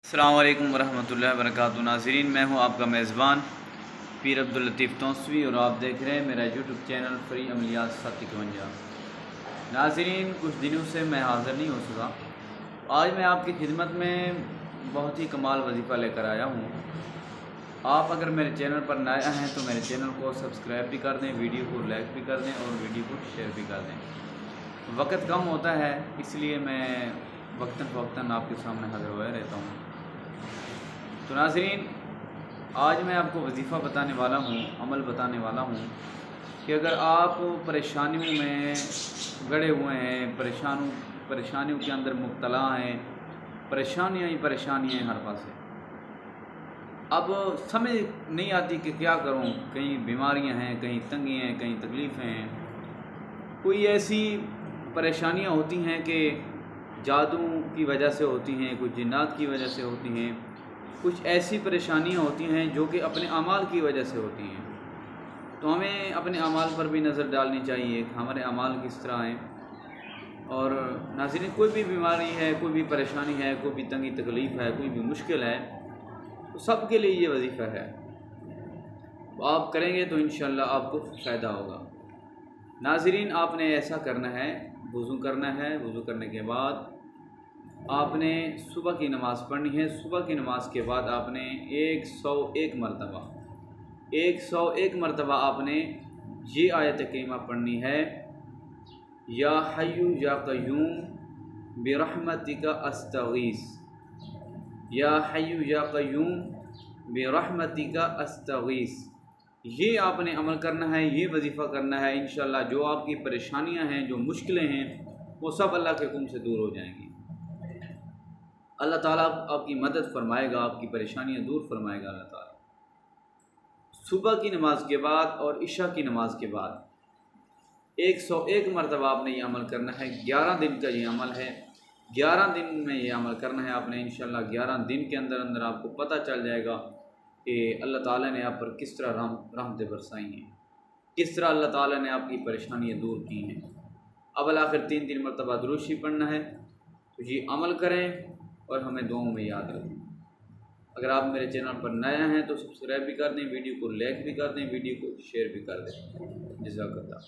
السلام علیکم ورحمۃ اللہ وبرکاتہ۔ ناظرین، میں ہوں آپ کا میزبان پیر عبداللطیف توسوی اور آپ دیکھ رہے ہیں میرا یوٹیوب چینل فری عملیات 751۔ ناظرین، کچھ دنوں سے میں حاضر نہیں ہو سکا۔ آج میں آپ کی خدمت میں بہت ہی کمال وظیفہ لے کر آیا ہوں۔ آپ اگر میرے چینل پر نئے ہیں تو میرے چینل کو سبسکرائب بھی کر دیں، ویڈیو کو لائک بھی کر دیں اور ویڈیو کو شیئر بھی کر دیں۔ وقت کم ہوتا ہے، اس لیے میں وقتاً فوقتاً آپ کے سامنے حاضر ہوا رہتا ہوں۔ تو ناظرین، آج میں آپ کو وظیفہ بتانے والا ہوں، عمل بتانے والا ہوں کہ اگر آپ پریشانیوں میں گڑے ہوئے ہیں، پریشانیوں کے اندر مبتلا ہیں، پریشانیاں ہی پریشانیاں ہیں ہر پاسے، اب سمجھ نہیں آتی کہ کیا کروں، کہیں بیماریاں ہیں، کہیں تنگی ہیں، کہیں تکلیفیں ہیں، کوئی ایسی پریشانیاں ہوتی ہیں کہ جادو کی وجہ سے ہوتی ہیں، کچھ جنات کی وجہ سے ہوتی ہیں، کچھ ایسی پریشانیاں ہوتی ہیں جو کہ اپنے اعمال کی وجہ سے ہوتی ہیں۔ تو ہمیں اپنے اعمال پر بھی نظر ڈالنی چاہیے کہ ہمارے اعمال کس طرح ہیں۔ اور ناظرین، کوئی بھی بیماری ہے، کوئی بھی پریشانی ہے، کوئی بھی تنگی تکلیف ہے، کوئی بھی مشکل ہے، تو سب کے لیے یہ وظیفہ ہے۔ آپ کریں گے تو انشاءاللہ آپ کو فائدہ ہوگا۔ ناظرین، آپ نے ایسا کرنا ہے، وضو کرنا ہے، وضو کرنے کے بعد آپ نے صبح کی نماز پڑھنی ہے۔ صبح کی نماز کے بعد آپ نے 101 مرتبہ آپ نے یہ آیت کریمہ پڑھنی ہے، یا حی یا قیوم برحمتک استغیث، یا حی یا قیوم برحمتک استغیث۔ یہ آپ نے عمل کرنا ہے، یہ وظیفہ کرنا ہے۔ انشاءاللہ جو آپ کی پریشانیاں ہیں، جو مشکلیں ہیں، وہ سب اللہ کے حکم سے دور ہو جائیں گی۔ اللہ تعالیٰ آپ کی مدد فرمائے گا، آپ کی پریشانیاں دور فرمائے گا اللہ تعالیٰ۔ صبح کی نماز کے بعد اور عشاء کی نماز کے بعد 101 مرتبہ آپ نے یہ عمل کرنا ہے۔ 11 دن کا یہ عمل ہے، 11 دن میں یہ عمل کرنا ہے آپ نے۔ انشاءاللہ 11 دن کے اندر اندر آپ کو پتہ چل جائے گا کہ اللہ تعالیٰ نے آپ پر کس طرح رحمتیں برسائی ہیں، کس طرح اللہ تعالیٰ نے آپ کی پریشانیاں دور کی ہیں۔ اول آخر 3 مرتبہ درود شریف پڑھنا ہے۔ تو یہ عمل کریں اور ہمیں دعاؤں میں یاد رکھیں۔ اگر آپ میرے چینل پر نیا ہیں تو سبسکرائب بھی کر دیں، ویڈیو کو لائک بھی کر دیں، ویڈیو کو شیئر بھی کر دیں۔ جزاک اللہ۔